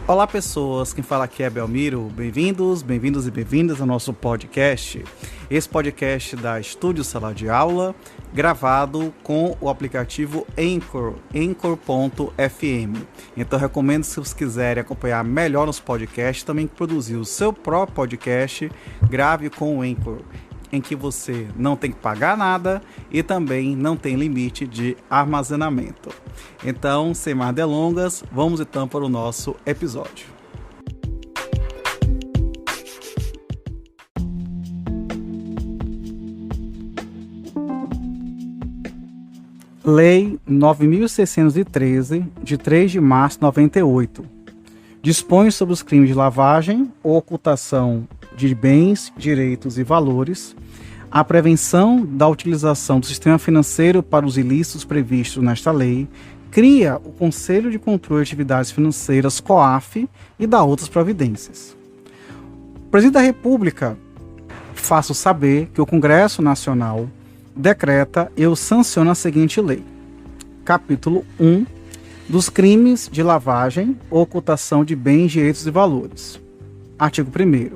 Olá pessoas, quem fala aqui é Belmiro, bem-vindos e bem-vindas ao nosso podcast. Esse podcast da Estúdio Sala de Aula, gravado com o aplicativo Anchor, Anchor.fm. Então recomendo, se vocês quiserem acompanhar melhor nos podcasts, também produzir o seu próprio podcast, grave com o Anchor, em que você não tem que pagar nada e também não tem limite de armazenamento. Então, sem mais delongas, vamos então para o nosso episódio. Lei 9.613, de 3 de março de 98, dispõe sobre os crimes de lavagem ou ocultação de bens, direitos e valores, a prevenção da utilização do sistema financeiro para os ilícitos previstos nesta lei, cria o Conselho de Controle de Atividades Financeiras, COAF, e dá outras providências. O Presidente da República faço saber que o Congresso Nacional decreta e sanciona a seguinte lei. Capítulo 1 dos crimes de lavagem ou ocultação de bens, direitos e valores. Artigo 1º.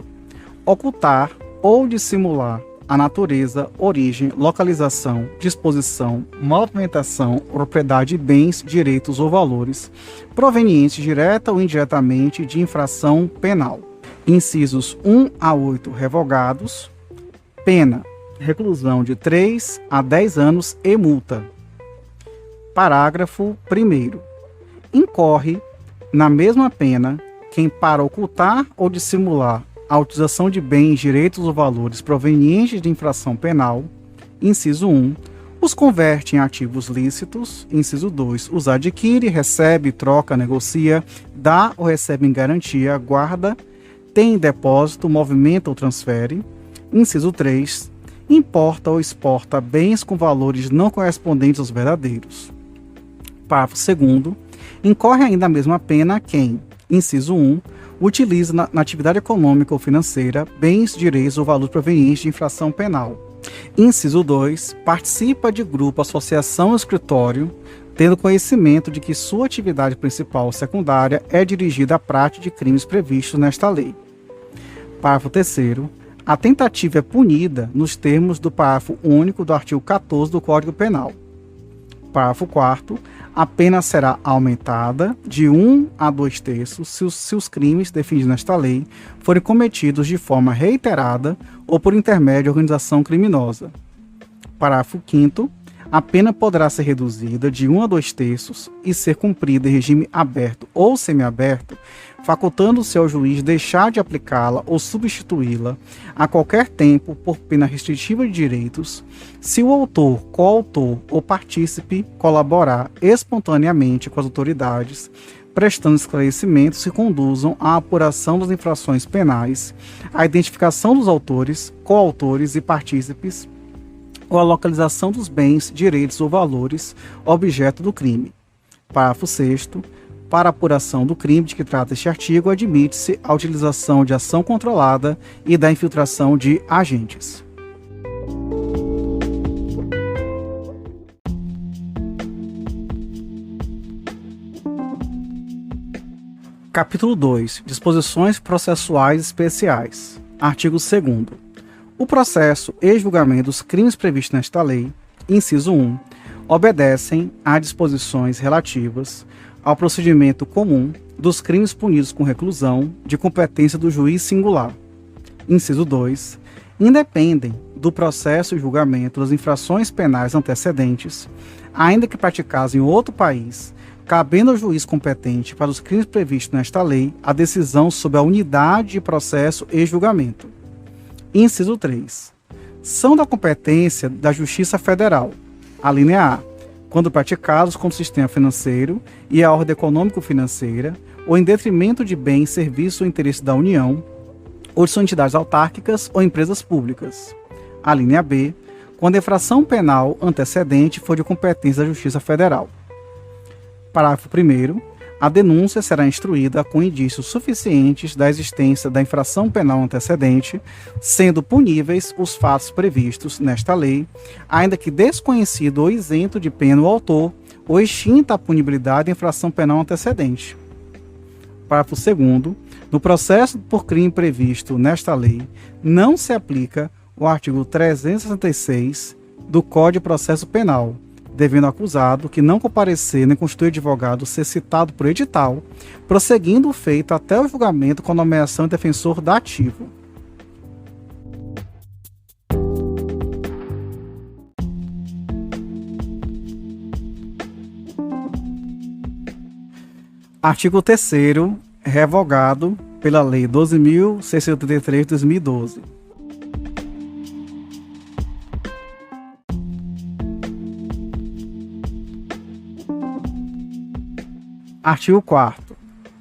Ocultar ou dissimular a natureza, origem, localização, disposição, movimentação, propriedade de bens, direitos ou valores provenientes direta ou indiretamente de infração penal. Incisos 1 a 8 revogados. Pena: reclusão de 3 a 10 anos e multa. Parágrafo 1º. Incorre na mesma pena quem, para ocultar ou dissimular a utilização de bens, direitos ou valores provenientes de infração penal, inciso 1, os converte em ativos lícitos, inciso 2, os adquire, recebe, troca, negocia, dá ou recebe em garantia, guarda, tem em depósito, movimenta ou transfere, inciso 3, importa ou exporta bens com valores não correspondentes aos verdadeiros. Parágrafo 2º, incorre ainda a mesma pena quem, inciso 1, utiliza na atividade econômica ou financeira bens, direitos ou valores provenientes de infração penal. Inciso 2. Participa de grupo, associação ou escritório, tendo conhecimento de que sua atividade principal ou secundária é dirigida à prática de crimes previstos nesta lei. Parágrafo 3º. A tentativa é punida nos termos do parágrafo único do artigo 14 do Código Penal. Parágrafo 4º. A pena será aumentada de 1 a 2 terços se os crimes definidos nesta lei forem cometidos de forma reiterada ou por intermédio de organização criminosa. Parágrafo 5º. A pena poderá ser reduzida de 1 a 2 terços e ser cumprida em regime aberto ou semiaberto, facultando-se ao juiz deixar de aplicá-la ou substituí-la a qualquer tempo por pena restritiva de direitos, se o autor, coautor ou partícipe colaborar espontaneamente com as autoridades, prestando esclarecimentos que conduzam à apuração das infrações penais, à identificação dos autores, coautores e partícipes, ou a localização dos bens, direitos ou valores objeto do crime. Parágrafo 6º. Para a apuração do crime de que trata este artigo, admite-se a utilização de ação controlada e da infiltração de agentes. Capítulo 2. Disposições processuais especiais. Artigo 2º. O processo e julgamento dos crimes previstos nesta lei, inciso 1, obedecem a disposições relativas ao procedimento comum dos crimes punidos com reclusão de competência do juiz singular. Inciso 2, independem do processo e julgamento das infrações penais antecedentes, ainda que praticadas em outro país, cabendo ao juiz competente para os crimes previstos nesta lei a decisão sobre a unidade de processo e julgamento. Inciso 3. São da competência da Justiça Federal, a linha A, quando praticados contra o sistema financeiro e a ordem econômico-financeira, ou em detrimento de bens, serviços ou interesse da União, ou de suas entidades autárquicas ou empresas públicas. A linha B, quando a infração penal antecedente for de competência da Justiça Federal. Parágrafo 1º. A denúncia será instruída com indícios suficientes da existência da infração penal antecedente, sendo puníveis os fatos previstos nesta lei, ainda que desconhecido ou isento de pena o autor ou extinta a punibilidade da infração penal antecedente. Parágrafo 2º. No processo por crime previsto nesta lei, não se aplica o artigo 366 do Código de Processo Penal, devendo o acusado que não comparecer nem constituir advogado ser citado por edital, prosseguindo o feito até o julgamento com nomeação de defensor dativo. Artigo 3º, revogado pela Lei 12.683 de 2012. Artigo 4º.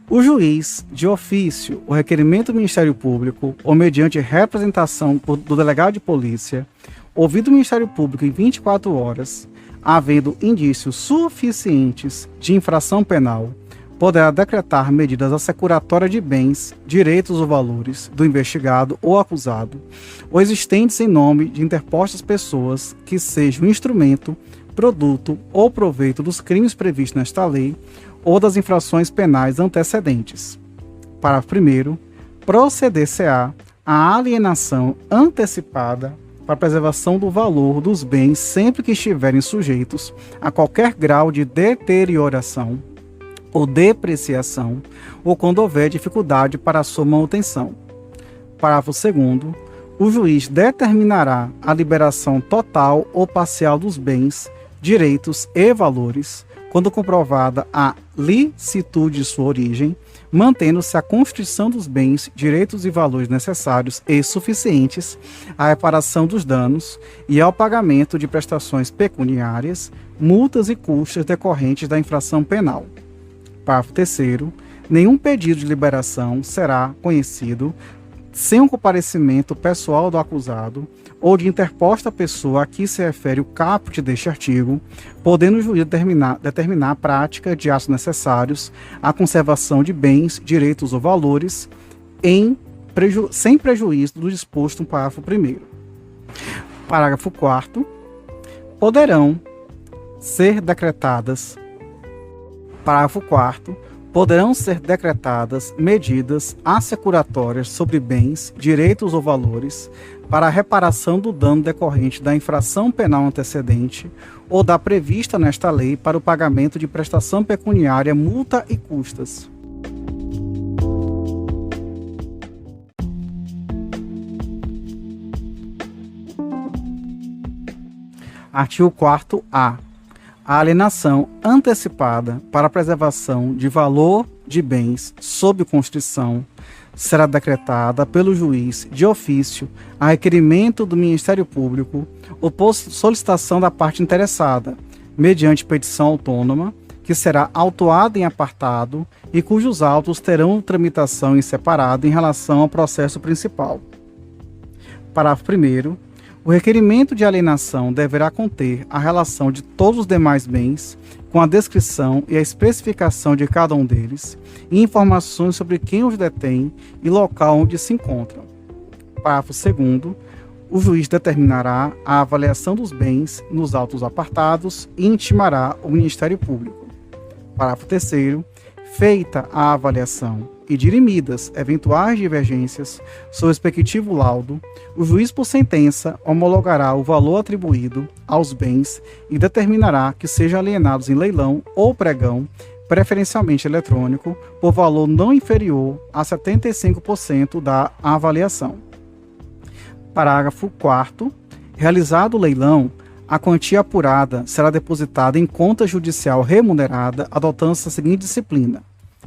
O juiz, de ofício, o requerimento do Ministério Público, ou mediante representação do delegado de polícia, ouvido o Ministério Público em 24 horas, havendo indícios suficientes de infração penal, poderá decretar medidas assecuratórias de bens, direitos ou valores do investigado ou acusado, ou existentes em nome de interpostas pessoas que sejam instrumento, produto ou proveito dos crimes previstos nesta lei ou das infrações penais antecedentes. Parágrafo 1º. Proceder-se-á à alienação antecipada para a preservação do valor dos bens sempre que estiverem sujeitos a qualquer grau de deterioração ou depreciação, ou quando houver dificuldade para a sua manutenção. Parágrafo 2º. O juiz determinará a liberação total ou parcial dos bens, direitos e valores, quando comprovada a licitude de sua origem, mantendo-se a constituição dos bens, direitos e valores necessários e suficientes à reparação dos danos e ao pagamento de prestações pecuniárias, multas e custas decorrentes da infração penal. Parágrafo 3º. Nenhum pedido de liberação será conhecido sem o comparecimento pessoal do acusado ou de interposta pessoa a que se refere o caput deste artigo, podendo o juiz determinar a prática de atos necessários à conservação de bens, direitos ou valores sem prejuízo do disposto no parágrafo 1º. Parágrafo 4º. Poderão ser decretadas medidas assecuratórias sobre bens, direitos ou valores para a reparação do dano decorrente da infração penal antecedente ou da prevista nesta lei para o pagamento de prestação pecuniária, multa e custas. Artigo 4º-A. A alienação antecipada para a preservação de valor de bens sob constituição será decretada pelo juiz de ofício a requerimento do Ministério Público ou por solicitação da parte interessada, mediante petição autônoma, que será autuada em apartado e cujos autos terão tramitação em separado em relação ao processo principal. Parágrafo 1º. O requerimento de alienação deverá conter a relação de todos os demais bens, com a descrição e a especificação de cada um deles, e informações sobre quem os detém e local onde se encontram. Parágrafo 2º. O juiz determinará a avaliação dos bens nos autos apartados e intimará o Ministério Público. Parágrafo 3º. Feita a avaliação e dirimidas eventuais divergências sobre o respectivo laudo, o juiz por sentença homologará o valor atribuído aos bens e determinará que sejam alienados em leilão ou pregão, preferencialmente eletrônico, por valor não inferior a 75% da avaliação. Parágrafo 4º. Realizado o leilão, a quantia apurada será depositada em conta judicial remunerada, adotando-se a seguinte disciplina.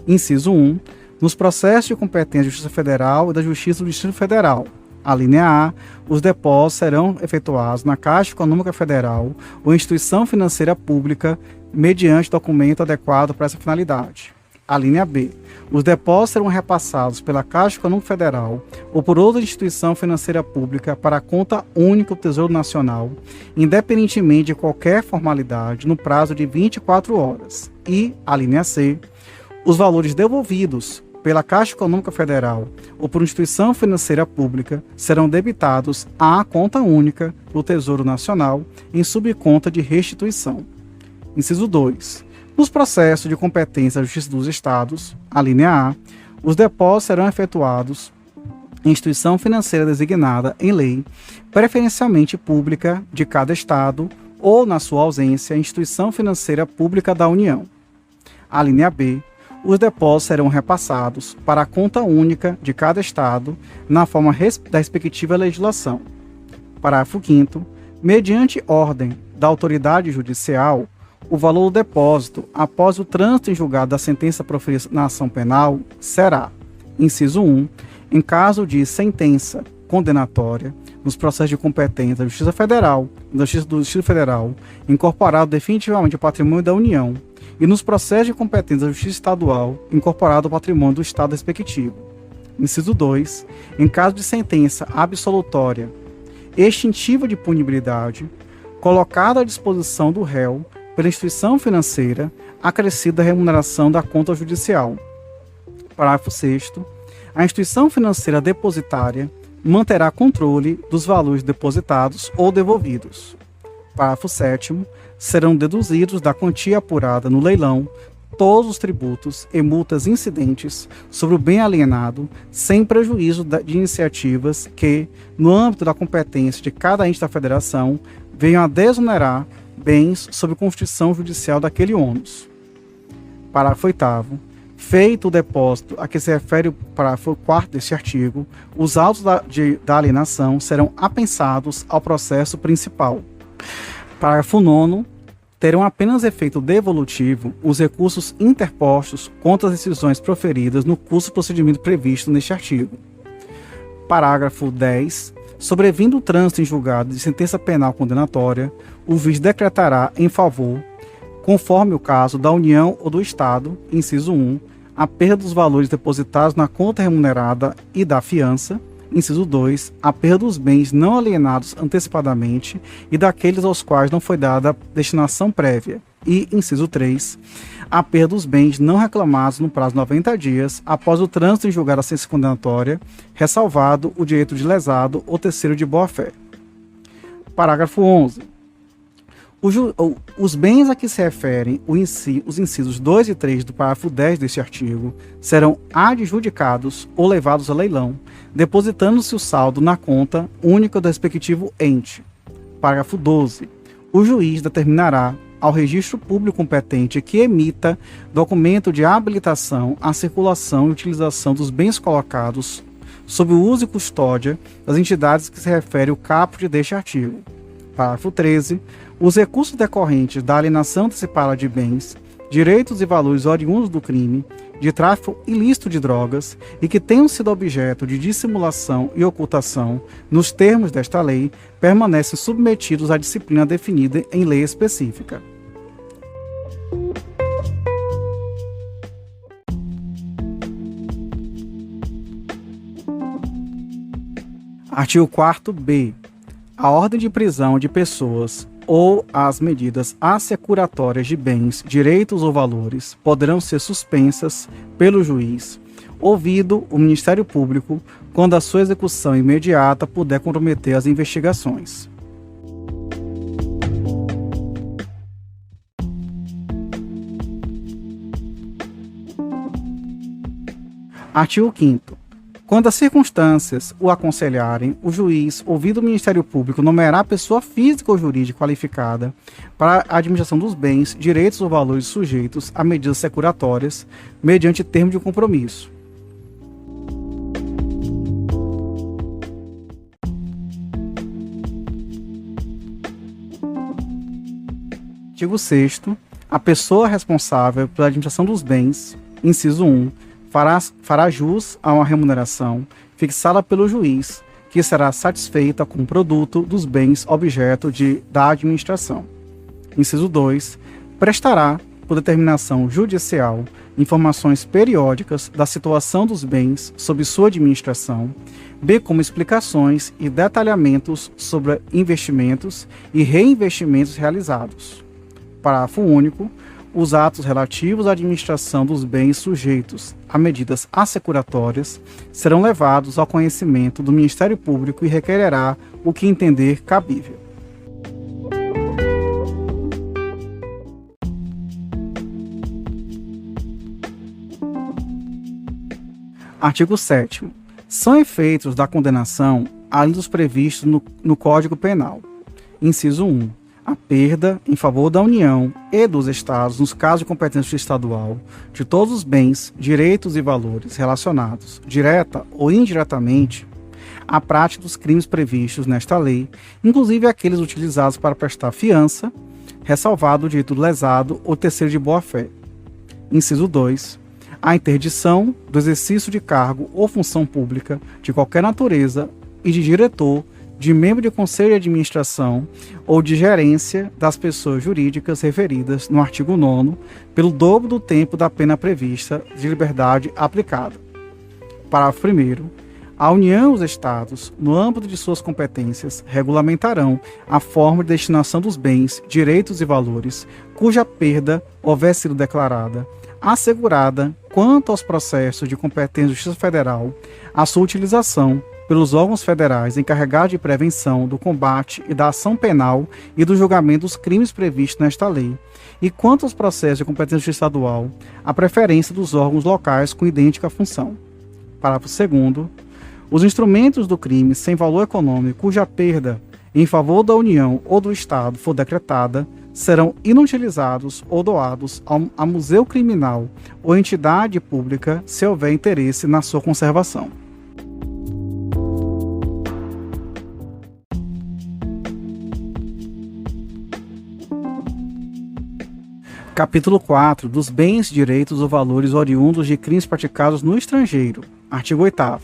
Inciso 1. Nos processos de competência da Justiça Federal e da Justiça do Distrito Federal. A linha A. Os depósitos serão efetuados na Caixa Econômica Federal ou instituição financeira pública mediante documento adequado para essa finalidade. A linha B. Os depósitos serão repassados pela Caixa Econômica Federal ou por outra instituição financeira pública para a conta única do Tesouro Nacional, independentemente de qualquer formalidade, no prazo de 24 horas. E, a linha C. Os valores devolvidos pela Caixa Econômica Federal ou por instituição financeira pública serão debitados à conta única do Tesouro Nacional em subconta de restituição. Inciso 2. Nos processos de competência da Justiça dos Estados, a linha A, os depósitos serão efetuados em instituição financeira designada em lei, preferencialmente pública de cada Estado ou, na sua ausência, instituição financeira pública da União. A linha B, os depósitos serão repassados para a conta única de cada Estado na forma da respectiva legislação. Parágrafo 5º. Mediante ordem da autoridade judicial, o valor do depósito, após o trânsito em julgado da sentença proferida na ação penal, será: inciso 1, em caso de sentença condenatória, nos processos de competência da Justiça Federal e da Justiça do Distrito Federal, incorporado definitivamente ao patrimônio da União, e nos processos de competência da Justiça Estadual, incorporado ao patrimônio do Estado respectivo. Inciso 2, em caso de sentença absolutória extintiva de punibilidade, colocada à disposição do réu pela instituição financeira, acrescida a remuneração da conta judicial. Parágrafo 6º. A instituição financeira depositária manterá controle dos valores depositados ou devolvidos. Parágrafo 7º. Serão deduzidos da quantia apurada no leilão todos os tributos e multas incidentes sobre o bem alienado, sem prejuízo de iniciativas que, no âmbito da competência de cada ente da federação, venham a desonerar bens sob constituição judicial daquele ônus. Parágrafo 8º. Feito o depósito a que se refere o parágrafo 4º deste artigo, os autos da alienação serão apensados ao processo principal. Parágrafo 9º. Terão apenas efeito devolutivo os recursos interpostos contra as decisões proferidas no curso do procedimento previsto neste artigo. Parágrafo 10. Sobrevindo o trânsito em julgado de sentença penal condenatória, o juiz decretará em favor, conforme o caso da União ou do Estado, inciso 1, a perda dos valores depositados na conta remunerada e da fiança, inciso 2, a perda dos bens não alienados antecipadamente e daqueles aos quais não foi dada destinação prévia, e, inciso 3, a perda dos bens não reclamados no prazo de 90 dias após o trânsito em julgado a sentença condenatória, ressalvado o direito de lesado ou terceiro de boa-fé. Parágrafo 11. Os bens a que se referem os incisos 2 e 3 do parágrafo 10 deste artigo serão adjudicados ou levados a leilão, depositando-se o saldo na conta única do respectivo ente. Parágrafo 12. O juiz determinará ao registro público competente que emita documento de habilitação à circulação e utilização dos bens colocados sob o uso e custódia das entidades que se refere o caput deste artigo. Parágrafo 13. Os recursos decorrentes da alienação antecipada de bens, direitos e valores oriundos do crime, de tráfico ilícito de drogas e que tenham sido objeto de dissimulação e ocultação nos termos desta lei, permanecem submetidos à disciplina definida em lei específica. Artigo 4º-B. A ordem de prisão de pessoas ou as medidas assecuratórias de bens, direitos ou valores poderão ser suspensas pelo juiz, ouvido o Ministério Público, quando a sua execução imediata puder comprometer as investigações. Artigo 5º. Quando as circunstâncias o aconselharem, o juiz, ouvido o Ministério Público, nomeará pessoa física ou jurídica qualificada para a administração dos bens, direitos ou valores sujeitos a medidas securatórias, mediante termo de compromisso. Artigo 6º. A pessoa responsável pela administração dos bens, inciso 1, fará jus a uma remuneração fixada pelo juiz, que será satisfeita com o produto dos bens objeto da administração. Inciso 2. Prestará, por determinação judicial, informações periódicas da situação dos bens sob sua administração, bem como explicações e detalhamentos sobre investimentos e reinvestimentos realizados. Parágrafo único. Os atos relativos à administração dos bens sujeitos a medidas assecuratórias serão levados ao conhecimento do Ministério Público e requererá o que entender cabível. Artigo 7º. São efeitos da condenação além dos previstos no Código Penal. Inciso 1. A perda em favor da União e dos Estados, nos casos de competência estadual, de todos os bens, direitos e valores relacionados, direta ou indiretamente, à prática dos crimes previstos nesta lei, inclusive aqueles utilizados para prestar fiança, ressalvado o direito do lesado ou terceiro de boa-fé. Inciso 2. A interdição do exercício de cargo ou função pública de qualquer natureza e de diretor, de membro de conselho de administração ou de gerência das pessoas jurídicas referidas no artigo 9º, pelo dobro do tempo da pena prevista de liberdade aplicada. Parágrafo 1º. A União e os Estados, no âmbito de suas competências, regulamentarão a forma de destinação dos bens, direitos e valores, cuja perda houver sido declarada, assegurada, quanto aos processos de competência da Justiça Federal, a sua utilização pelos órgãos federais encarregados de prevenção, do combate e da ação penal e do julgamento dos crimes previstos nesta lei, e quanto aos processos de competência estadual, a preferência dos órgãos locais com idêntica função. Parágrafo 2º. Os instrumentos do crime sem valor econômico cuja perda em favor da União ou do Estado for decretada serão inutilizados ou doados a museu criminal ou entidade pública se houver interesse na sua conservação. Capítulo 4. Dos bens, direitos ou valores oriundos de crimes praticados no estrangeiro. Artigo 8º.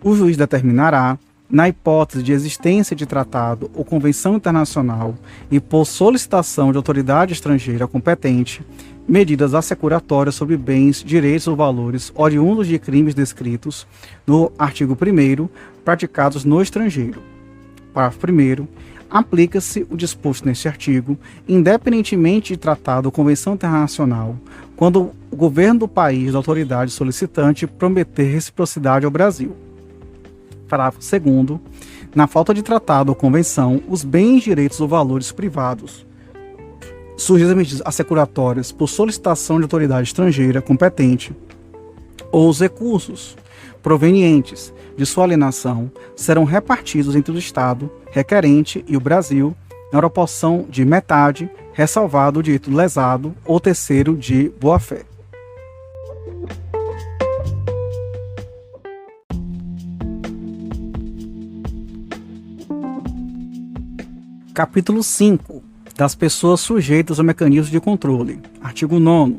O juiz determinará, na hipótese de existência de tratado ou convenção internacional e por solicitação de autoridade estrangeira competente, medidas assecuratórias sobre bens, direitos ou valores oriundos de crimes descritos no artigo 1º, praticados no estrangeiro. Parágrafo 1º. Aplica-se o disposto neste artigo, independentemente de tratado ou convenção internacional, quando o governo do país da autoridade solicitante prometer reciprocidade ao Brasil. Parágrafo 2º. Na falta de tratado ou convenção, os bens, direitos ou valores privados sujeitos a medidas assecuratórias por solicitação de autoridade estrangeira competente ou os recursos provenientes de sua alienação serão repartidos entre o Estado requerente e o Brasil na proporção de metade, ressalvado o direito do lesado ou terceiro de boa-fé. Capítulo 5. Das pessoas sujeitas ao mecanismo de controle. Artigo 9º.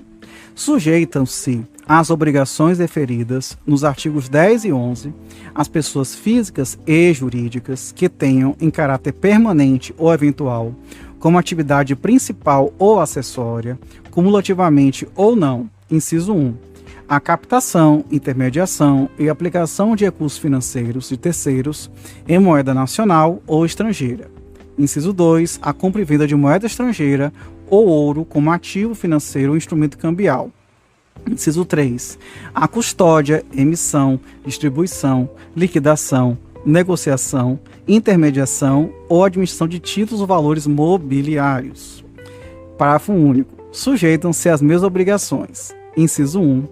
Sujeitam-se às obrigações referidas nos artigos 10 e 11 as pessoas físicas e jurídicas que tenham em caráter permanente ou eventual, como atividade principal ou acessória, cumulativamente ou não, inciso 1, a captação, intermediação e aplicação de recursos financeiros de terceiros em moeda nacional ou estrangeira. Inciso 2, a compra e venda de moeda estrangeira ou ouro como ativo financeiro ou instrumento cambial. Inciso 3, a custódia, emissão, distribuição, liquidação, negociação, intermediação ou administração de títulos ou valores mobiliários. Parágrafo único. Sujeitam-se às mesmas obrigações. Inciso 1,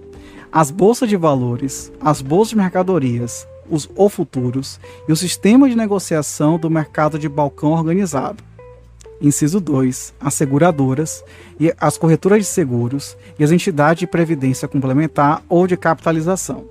as bolsas de valores, as bolsas de mercadorias, os ou futuros e o sistema de negociação do mercado de balcão organizado. Inciso 2, as seguradoras e as corretoras de seguros e as entidades de previdência complementar ou de capitalização.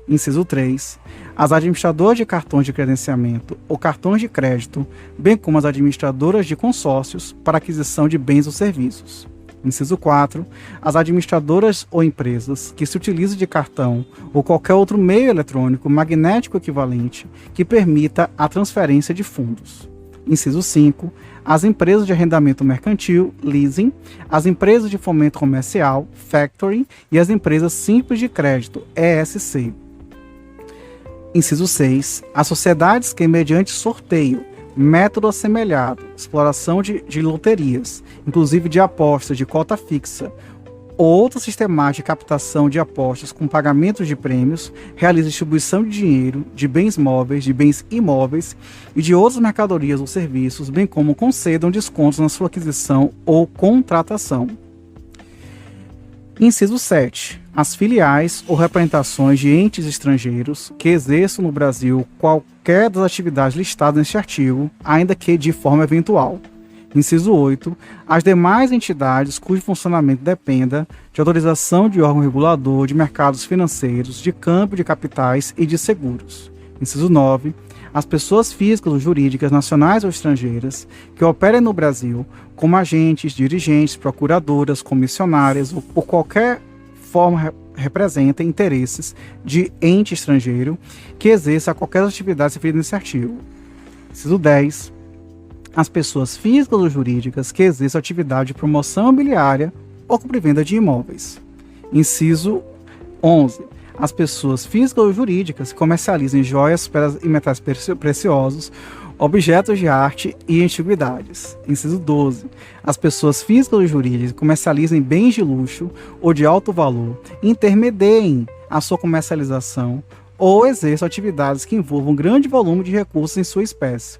Inciso 3, as administradoras de cartões de credenciamento ou cartões de crédito, bem como as administradoras de consórcios para aquisição de bens ou serviços. Inciso 4, as administradoras ou empresas que se utilizam de cartão ou qualquer outro meio eletrônico magnético equivalente que permita a transferência de fundos. Inciso 5, as empresas de arrendamento mercantil, leasing, as empresas de fomento comercial, factoring e as empresas simples de crédito, ESC. Inciso 6, as sociedades que, mediante sorteio, método assemelhado, exploração de loterias, inclusive de apostas de cota fixa, ou outra sistemática de captação de apostas com pagamentos de prêmios, realiza distribuição de dinheiro, de bens móveis, de bens imóveis e de outras mercadorias ou serviços, bem como concedam descontos na sua aquisição ou contratação. Inciso 7. As filiais ou representações de entes estrangeiros que exerçam no Brasil qualquer das atividades listadas neste artigo, ainda que de forma eventual. Inciso 8. As demais entidades cujo funcionamento dependa de autorização de órgão regulador de mercados financeiros, de câmbio de capitais e de seguros. Inciso 9. As pessoas físicas ou jurídicas nacionais ou estrangeiras que operem no Brasil como agentes, dirigentes, procuradoras, comissionárias ou por qualquer forma representem interesses de ente estrangeiro que exerça qualquer atividade referida nesse artigo. Inciso 10. As pessoas físicas ou jurídicas que exerçam atividade de promoção imobiliária ou compra e venda de imóveis. Inciso 11. As pessoas físicas ou jurídicas que comercializem joias, pedras e metais preciosos, objetos de arte e antiguidades. Inciso 12. As pessoas físicas ou jurídicas que comercializem bens de luxo ou de alto valor, intermediem a sua comercialização ou exerçam atividades que envolvam grande volume de recursos em sua espécie.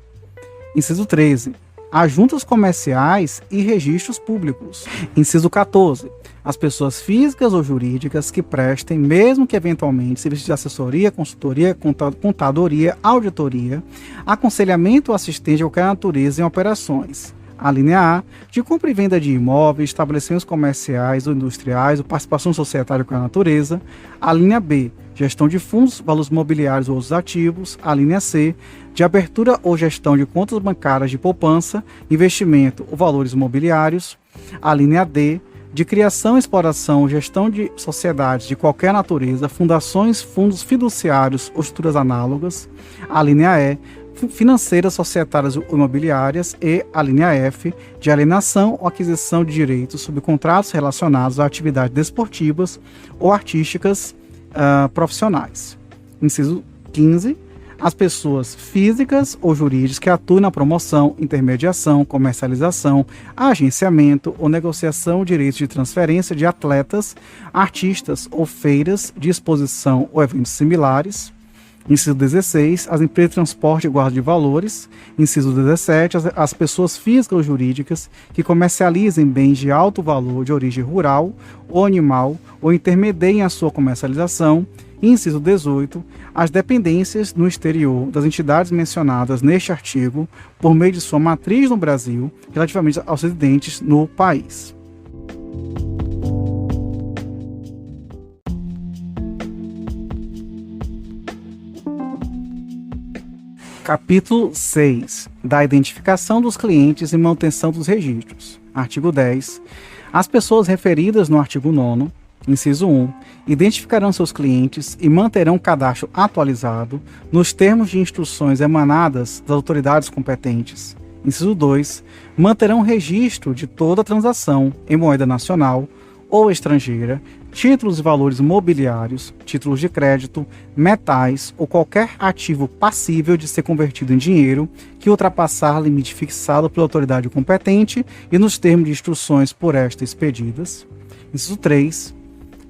Inciso 13. As juntas comerciais e registros públicos. Inciso 14. As pessoas físicas ou jurídicas que prestem, mesmo que eventualmente, serviços de assessoria, consultoria, contadoria, auditoria, aconselhamento ou assistência de qualquer natureza em operações. A linha A, de compra e venda de imóveis, estabelecimentos comerciais ou industriais, ou participação societária com a natureza. A linha B, gestão de fundos, valores mobiliários ou outros ativos. A linha C, de abertura ou gestão de contas bancárias de poupança, investimento ou valores mobiliários. A linha D, de criação, exploração ou gestão de sociedades de qualquer natureza, fundações, fundos fiduciários ou estruturas análogas. A linha E, financeiras, societárias ou imobiliárias. E a linha F, de alienação ou aquisição de direitos sobre contratos relacionados a atividades desportivas ou artísticas profissionais. Inciso 15. As pessoas físicas ou jurídicas que atuam na promoção, intermediação, comercialização, agenciamento ou negociação de direitos de transferência de atletas, artistas ou feiras de exposição ou eventos similares. Inciso 16. As empresas de transporte e guarda de valores. Inciso 17. As pessoas físicas ou jurídicas que comercializem bens de alto valor de origem rural ou animal ou intermediem a sua comercialização. Inciso 18. As dependências no exterior das entidades mencionadas neste artigo por meio de sua matriz no Brasil, relativamente aos residentes no país. Capítulo 6. Da identificação dos clientes e manutenção dos registros. Artigo 10. As pessoas referidas no artigo 9º, inciso 1, identificarão seus clientes e manterão o cadastro atualizado nos termos de instruções emanadas das autoridades competentes. Inciso 2, manterão registro de toda transação em moeda nacional ou estrangeira, títulos e valores mobiliários, títulos de crédito, metais ou qualquer ativo passível de ser convertido em dinheiro que ultrapassar limite fixado pela autoridade competente e nos termos de instruções por esta expedidas. Inciso 3,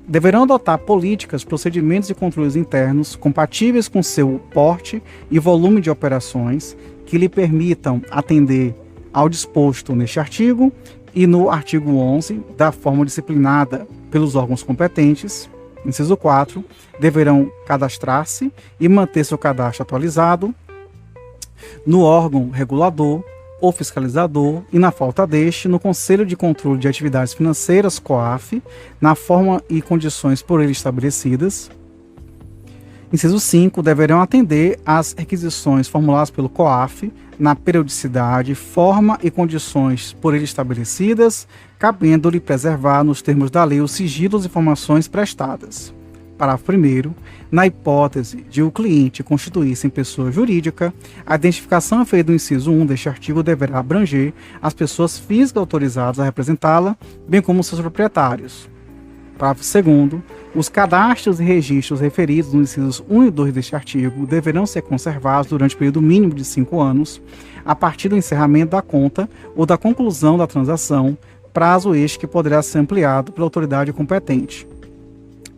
deverão adotar políticas, procedimentos e controles internos compatíveis com seu porte e volume de operações que lhe permitam atender ao disposto neste artigo e no artigo 11, da forma disciplinada pelos órgãos competentes. Inciso 4, deverão cadastrar-se e manter seu cadastro atualizado no órgão regulador ou fiscalizador e, na falta deste, no Conselho de Controle de Atividades Financeiras, COAF, na forma e condições por ele estabelecidas. Inciso 5, deverão atender às requisições formuladas pelo COAF na periodicidade, forma e condições por ele estabelecidas, cabendo-lhe preservar, nos termos da lei, o sigilo das informações prestadas. Parágrafo 1º. Na hipótese de o cliente constituir-se em pessoa jurídica, a identificação feita no inciso 1 deste artigo deverá abranger as pessoas físicas autorizadas a representá-la, bem como seus proprietários. Parágrafo 2º. Os cadastros e registros referidos nos incisos 1 e 2 deste artigo deverão ser conservados durante o período mínimo de 5 anos, a partir do encerramento da conta ou da conclusão da transação, prazo este que poderá ser ampliado pela autoridade competente.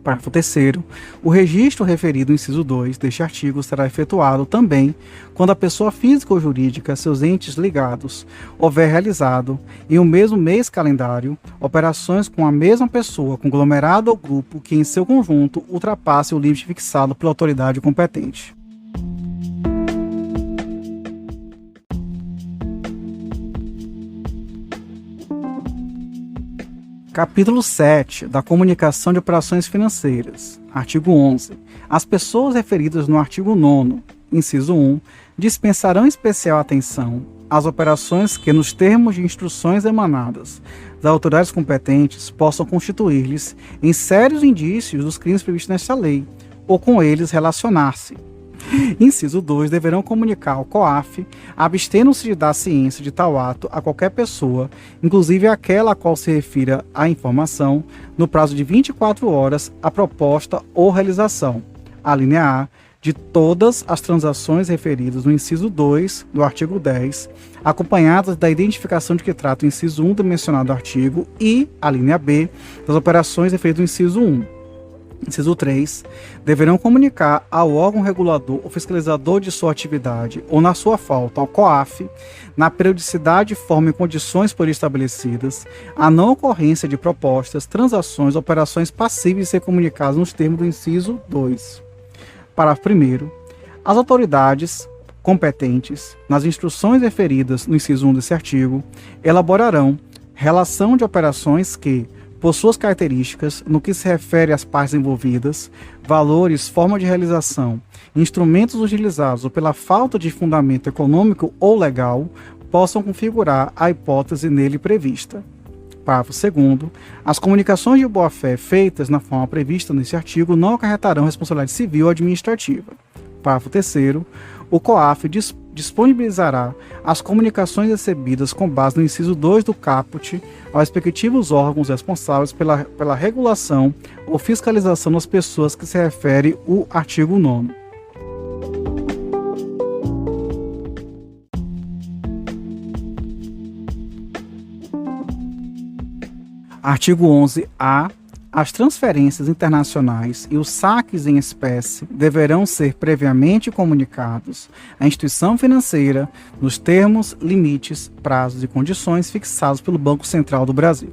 Parágrafo 3º. O registro referido no inciso 2 deste artigo será efetuado também quando a pessoa física ou jurídica, seus entes ligados, houver realizado, em um mesmo mês calendário, operações com a mesma pessoa, conglomerado ou grupo que, em seu conjunto, ultrapasse o limite fixado pela autoridade competente. Capítulo 7 da Comunicação de Operações Financeiras. Artigo 11. As pessoas referidas no artigo 9º, inciso 1, dispensarão especial atenção às operações que, nos termos de instruções emanadas das autoridades competentes, possam constituir-lhes em sérios indícios dos crimes previstos nesta lei, ou com eles relacionar-se. Inciso 2. Deverão comunicar ao COAF, abstendo-se de dar ciência de tal ato a qualquer pessoa, inclusive aquela a qual se refira a informação, no prazo de 24 horas, a proposta ou realização, a linha A, de todas as transações referidas no inciso 2 do artigo 10, acompanhadas da identificação de que trata o inciso 1 do mencionado artigo e, a linha B, das operações referidas no inciso 1. Inciso 3. Deverão comunicar ao órgão regulador ou fiscalizador de sua atividade ou, na sua falta, ao COAF, na periodicidade, forma e condições por estabelecidas, a não ocorrência de propostas, transações, operações passíveis de ser comunicadas nos termos do inciso 2. Parágrafo 1º. As autoridades competentes, nas instruções referidas no inciso 1 desse artigo, elaborarão relação de operações que, por suas características, no que se refere às partes envolvidas, valores, forma de realização, instrumentos utilizados ou pela falta de fundamento econômico ou legal, possam configurar a hipótese nele prevista. Parágrafo 2º. As comunicações de boa-fé feitas na forma prevista nesse artigo não acarretarão responsabilidade civil ou administrativa. Parágrafo 3º. O COAF disponibilizará as comunicações recebidas com base no inciso 2 do caput aos respectivos órgãos responsáveis pela regulação ou fiscalização das pessoas que se refere o artigo 9º. Artigo 11-A. As transferências internacionais e os saques em espécie deverão ser previamente comunicados à instituição financeira nos termos, limites, prazos e condições fixados pelo Banco Central do Brasil.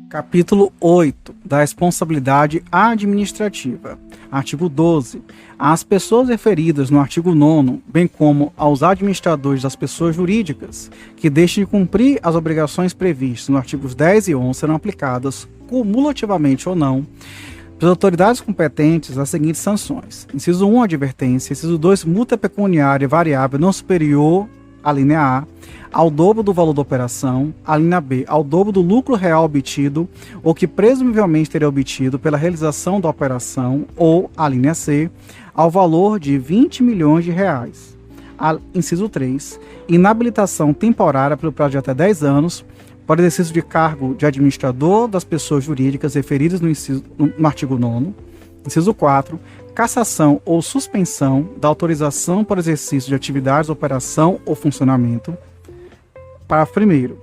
Capítulo 8 da Responsabilidade Administrativa. Artigo 12. Às pessoas referidas no artigo 9º, bem como aos administradores das pessoas jurídicas que deixem de cumprir as obrigações previstas nos artigos 10 e 11, serão aplicadas, cumulativamente ou não, pelas autoridades competentes as seguintes sanções. Inciso 1, advertência. Inciso 2, multa pecuniária variável não superior à linha A, ao dobro do valor da operação, a linha B, ao dobro do lucro real obtido ou que presumivelmente teria obtido pela realização da operação, ou a linha C, ao valor de 20 milhões de reais. Inciso 3, inabilitação temporária pelo prazo de até 10 anos para o exercício de cargo de administrador das pessoas jurídicas referidas no artigo 9º. Inciso 4, cassação ou suspensão da autorização para o exercício de atividades, operação ou funcionamento. Parágrafo 1º.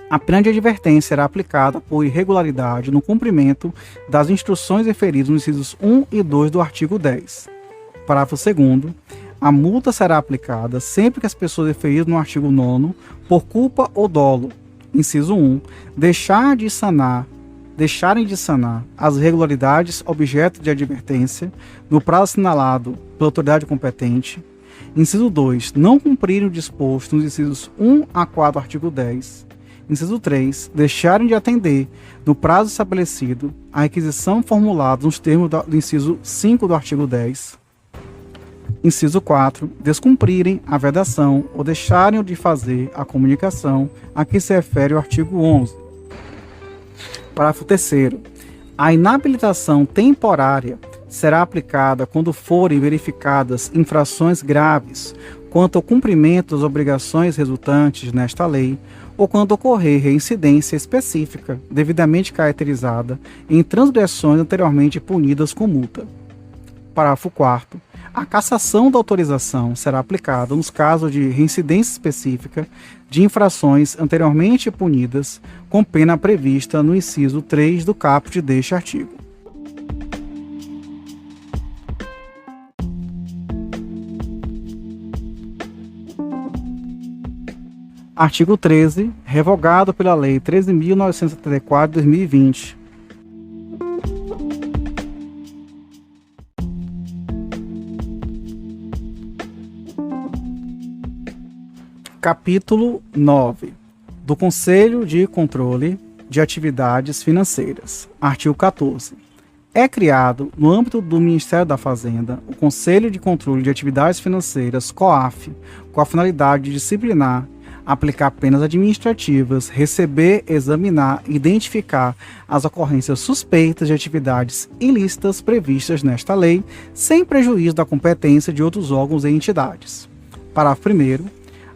A pena de advertência será aplicada por irregularidade no cumprimento das instruções referidas nos incisos 1 e 2 do artigo 10. Parágrafo 2º. A multa será aplicada sempre que as pessoas referidas no artigo 9º, por culpa ou dolo, inciso 1, deixarem de sanar as irregularidades objeto de advertência no prazo assinalado pela autoridade competente. Inciso 2, não cumprirem o disposto nos incisos 1 a 4 do artigo 10. Inciso 3, deixarem de atender, no prazo estabelecido, a requisição formulada nos termos do inciso 5 do artigo 10. Inciso 4, descumprirem a vedação ou deixarem de fazer a comunicação a que se refere o artigo 11. Parágrafo 3º. A inabilitação temporária será aplicada quando forem verificadas infrações graves quanto ao cumprimento das obrigações resultantes nesta lei ou quando ocorrer reincidência específica devidamente caracterizada em transgressões anteriormente punidas com multa. Parágrafo 4º. A cassação da autorização será aplicada nos casos de reincidência específica de infrações anteriormente punidas, com pena prevista no inciso 3 do caput deste artigo. Artigo 13, revogado pela Lei 13.974 de 2020. Capítulo 9 do Conselho de Controle de Atividades Financeiras. Artigo 14. É criado, no âmbito do Ministério da Fazenda, o Conselho de Controle de Atividades Financeiras, COAF, com a finalidade de disciplinar, aplicar penas administrativas, receber, examinar e identificar as ocorrências suspeitas de atividades ilícitas previstas nesta lei, sem prejuízo da competência de outros órgãos e entidades. Parágrafo 1º.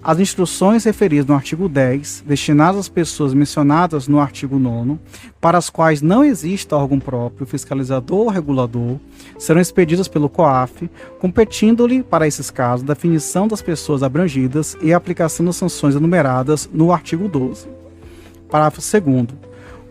As instruções referidas no artigo 10, destinadas às pessoas mencionadas no artigo 9º, para as quais não exista órgão próprio, fiscalizador ou regulador, serão expedidas pelo COAF, competindo-lhe, para esses casos, a definição das pessoas abrangidas e a aplicação das sanções enumeradas no artigo 12. Parágrafo 2º.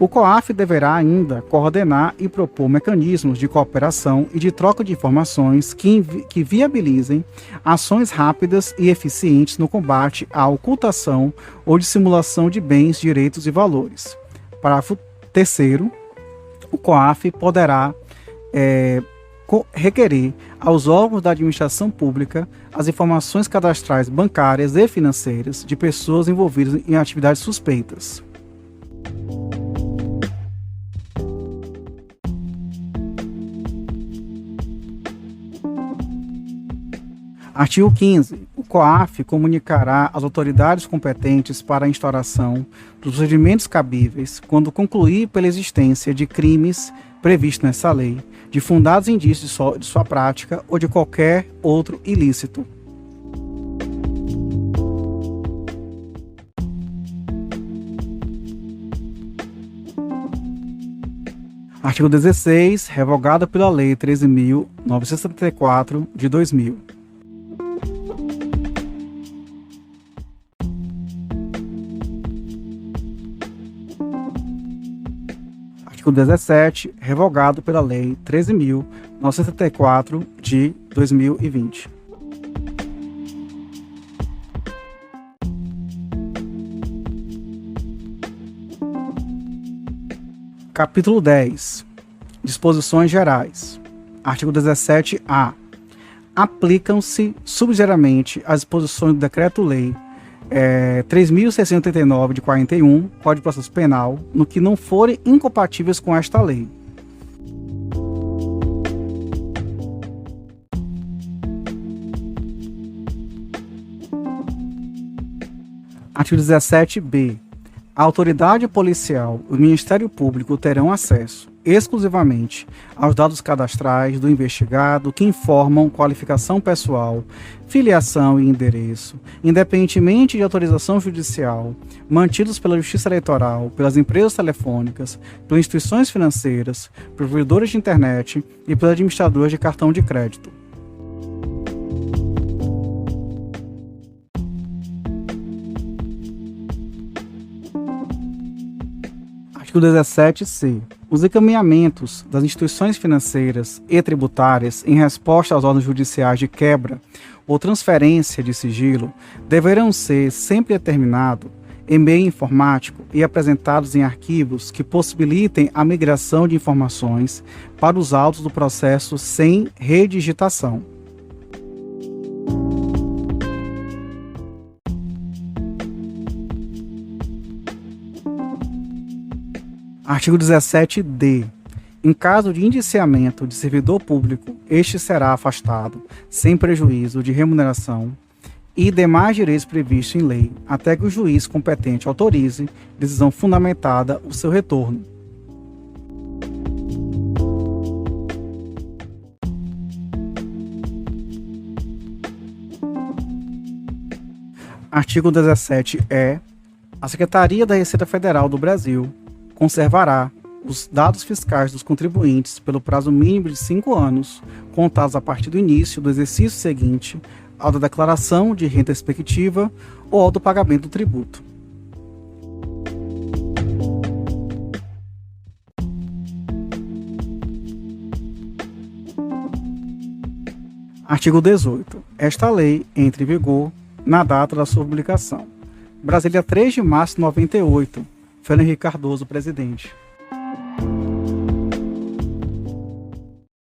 O COAF deverá ainda coordenar e propor mecanismos de cooperação e de troca de informações que viabilizem ações rápidas e eficientes no combate à ocultação ou dissimulação de bens, direitos e valores. Parágrafo 3º. O COAF poderá requerer aos órgãos da administração pública as informações cadastrais bancárias e financeiras de pessoas envolvidas em atividades suspeitas. Artigo 15. O COAF comunicará às autoridades competentes para a instauração dos procedimentos cabíveis quando concluir pela existência de crimes previstos nessa lei, de fundados indícios de sua prática ou de qualquer outro ilícito. Artigo 16. Revogado pela Lei 13.974 de 2000. Artigo 17, revogado pela Lei 13.974 de 2020. Capítulo 10. Disposições gerais. Artigo 17-A. Aplicam-se subsidiariamente as disposições do Decreto-Lei 3.689 de 41, Código de Processo Penal, no que não forem incompatíveis com esta lei. Artigo 17b. A autoridade policial e o Ministério Público terão acesso exclusivamente aos dados cadastrais do investigado que informam qualificação pessoal, filiação e endereço, independentemente de autorização judicial, mantidos pela Justiça Eleitoral, pelas empresas telefônicas, pelas instituições financeiras, provedores de internet e pelos administradores de cartão de crédito. Artigo 17-C. Os encaminhamentos das instituições financeiras e tributárias em resposta às ordens judiciais de quebra ou transferência de sigilo deverão ser sempre determinados em meio informático e apresentados em arquivos que possibilitem a migração de informações para os autos do processo sem redigitação. Artigo 17-D. Em caso de indiciamento de servidor público, este será afastado, sem prejuízo de remuneração e demais direitos previstos em lei, até que o juiz competente autorize, decisão fundamentada, o seu retorno. Artigo 17-E. A Secretaria da Receita Federal do Brasil conservará os dados fiscais dos contribuintes pelo prazo mínimo de 5 anos, contados a partir do início do exercício seguinte ao da declaração de renda respectiva ou ao do pagamento do tributo. Artigo 18. Esta lei entra em vigor na data da sua publicação. Brasília, 3 de março de 98. Fernando Henrique Cardoso, presidente.